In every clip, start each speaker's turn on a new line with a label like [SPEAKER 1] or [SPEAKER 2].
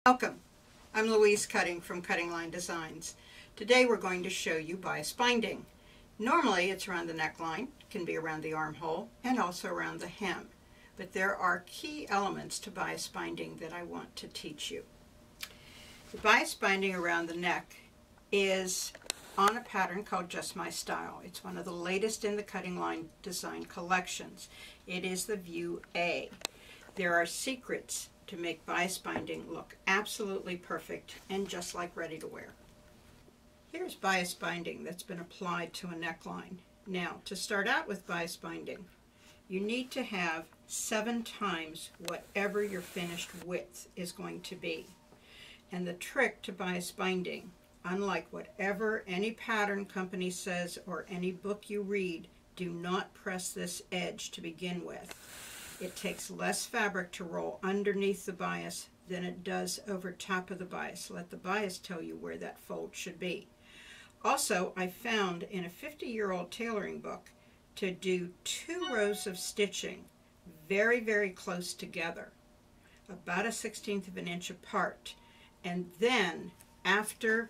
[SPEAKER 1] Welcome. I'm Louise Cutting from Cutting Line Designs. Today we're going to show you bias binding. Normally it's around the neckline, can be around the armhole, and also around the hem. But there are key elements to bias binding that I want to teach you. The bias binding around the neck is on a pattern called Just My Style. It's one of the latest in the Cutting Line Design collections. It is the View A. There are secrets to make bias binding look absolutely perfect and just like ready to wear. Here's bias binding that's been applied to a neckline. Now, to start out with bias binding, you need to have 7 times whatever your finished width is going to be. And the trick to bias binding, unlike whatever any pattern company says or any book you read, do not press this edge to begin with. It takes less fabric to roll underneath the bias than it does over top of the bias. Let the bias tell you where that fold should be. Also, I found in a 50-year-old tailoring book to do 2 rows of stitching very, very close together, about 1/16 of an inch apart. And then after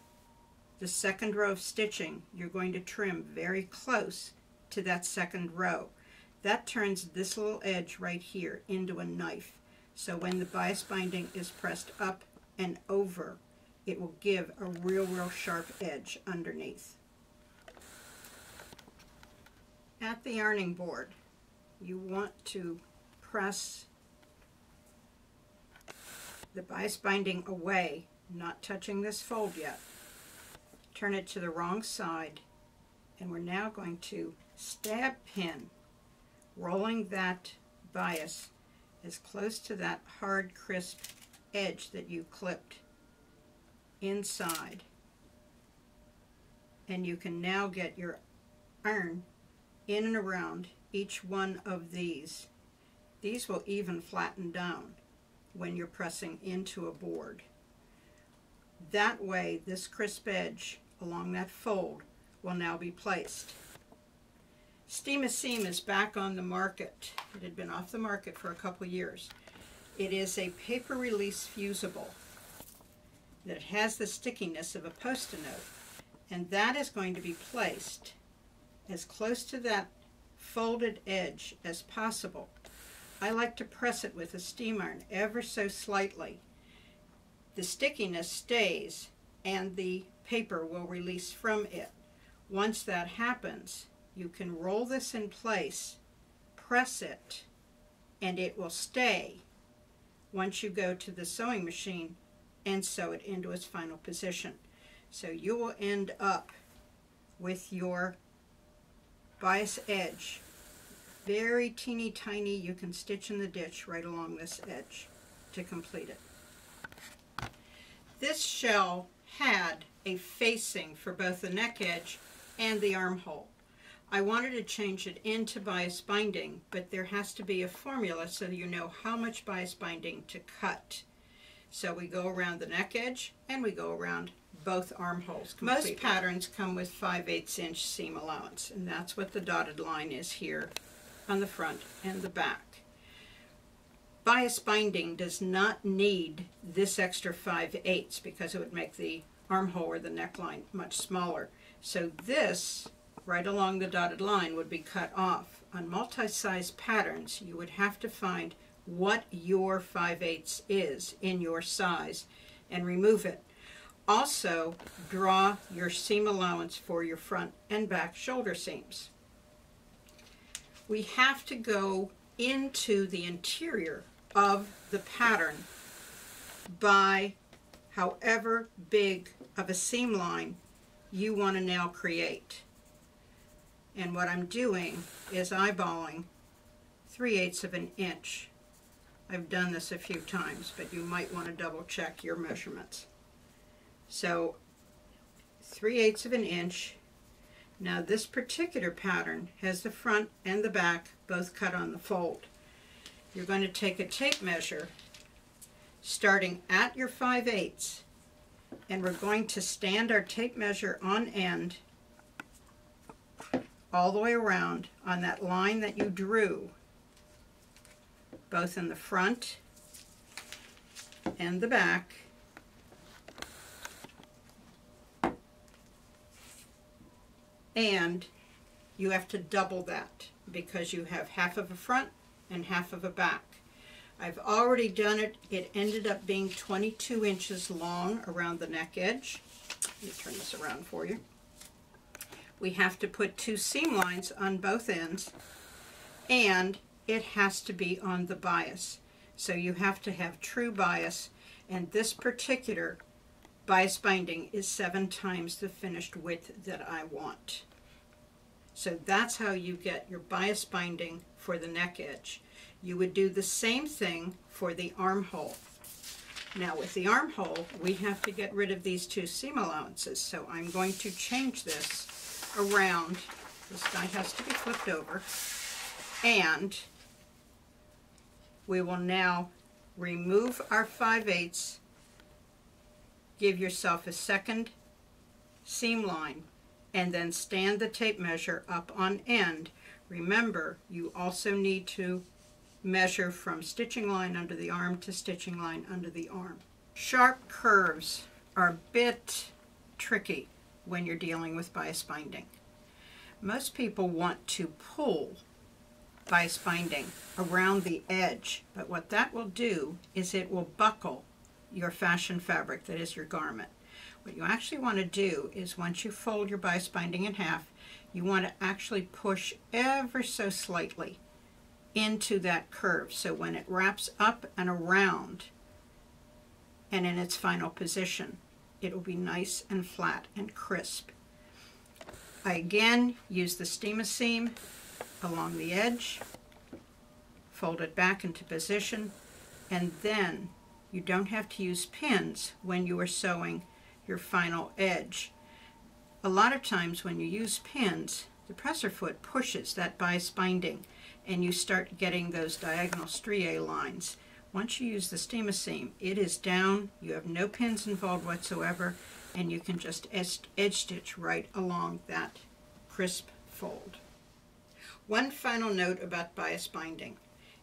[SPEAKER 1] the second row of stitching, you're going to trim very close to that second row. That turns this little edge right here into a knife. So when the bias binding is pressed up and over, it will give a real sharp edge underneath. At the yarning board, you want to press the bias binding away, not touching this fold yet. Turn it to the wrong side, and we're now going to stab pin, rolling that bias as close to that hard, crisp edge that you clipped inside. And you can now get your iron in and around each one of these. These will even flatten down when you're pressing into a board. That way, this crisp edge along that fold will now be placed. Steam a Seam is back on the market. It had been off the market for a couple years. It is a paper release fusible that has the stickiness of a Post-it note, and that is going to be placed as close to that folded edge as possible. I like to press it with a steam iron ever so slightly. The stickiness stays and the paper will release from it. Once that happens, you can roll this in place, press it, and it will stay once you go to the sewing machine and sew it into its final position. So you will end up with your bias edge very teeny tiny. You can stitch in the ditch right along this edge to complete it. This shell had a facing for both the neck edge and the armhole. I wanted to change it into bias binding, but there has to be a formula so you know how much bias binding to cut. So we go around the neck edge and we go around both armholes completely. Most patterns come with 5/8 inch seam allowance, and that's what the dotted line is here on the front and the back. Bias binding does not need this extra 5/8 because it would make the armhole or the neckline much smaller. So this right along the dotted line would be cut off. On multi-size patterns, you would have to find what your 5/8 is in your size and remove it. Also, draw your seam allowance for your front and back shoulder seams. We have to go into the interior of the pattern by however big of a seam line you want to now create. And what I'm doing is eyeballing 3/8 of an inch. I've done this a few times, but you might want to double check your measurements. So 3/8 of an inch. Now this particular pattern has the front and the back both cut on the fold. You're going to take a tape measure starting at your 5/8, and we're going to stand our tape measure on end all the way around on that line that you drew, both in the front and the back, and you have to double that because you have half of a front and half of a back. I've already done it. It ended up being 22 inches long around the neck edge. Let me turn this around for you. We have to put 2 seam lines on both ends, and it has to be on the bias. So you have to have true bias, and this particular bias binding is 7 times the finished width that I want. So that's how you get your bias binding for the neck edge. You would do the same thing for the armhole. Now with the armhole, we have to get rid of these 2 seam allowances. So I'm going to change this around. This guy has to be flipped over. And we will now remove our 5/8, give yourself a second seam line, and then stand the tape measure up on end. Remember, you also need to measure from stitching line under the arm to stitching line under the arm. Sharp curves are a bit tricky when you're dealing with bias binding. Most people want to pull bias binding around the edge, but what that will do is it will buckle your fashion fabric, that is your garment. What you actually want to do is once you fold your bias binding in half, you want to actually push ever so slightly into that curve, so when it wraps up and around and in its final position, it will be nice and flat and crisp. I again use the steam seam along the edge, fold it back into position, and then you don't have to use pins when you are sewing your final edge. A lot of times when you use pins, the presser foot pushes that bias binding and you start getting those diagonal striae lines. Once you use the steam seam, it is down, you have no pins involved whatsoever, and you can just edge stitch right along that crisp fold. One final note about bias binding.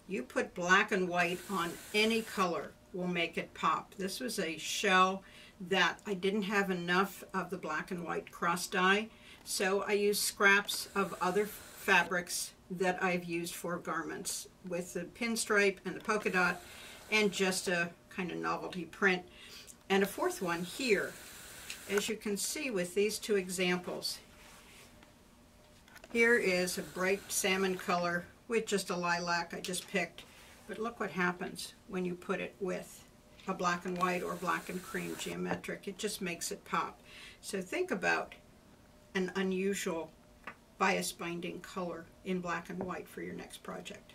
[SPEAKER 1] You put black and white on any color will make it pop. This was a shell that I didn't have enough of the black and white cross dye, so I used scraps of other fabrics that I've used for garments with the pinstripe and the polka dot and just a kind of novelty print. And a fourth one here. As you can see with these 2 examples, here is a bright salmon color with just a lilac I just picked, but look what happens when you put it with a black and white or black and cream geometric. It just makes it pop. So think about an unusual bias binding color in black and white for your next project.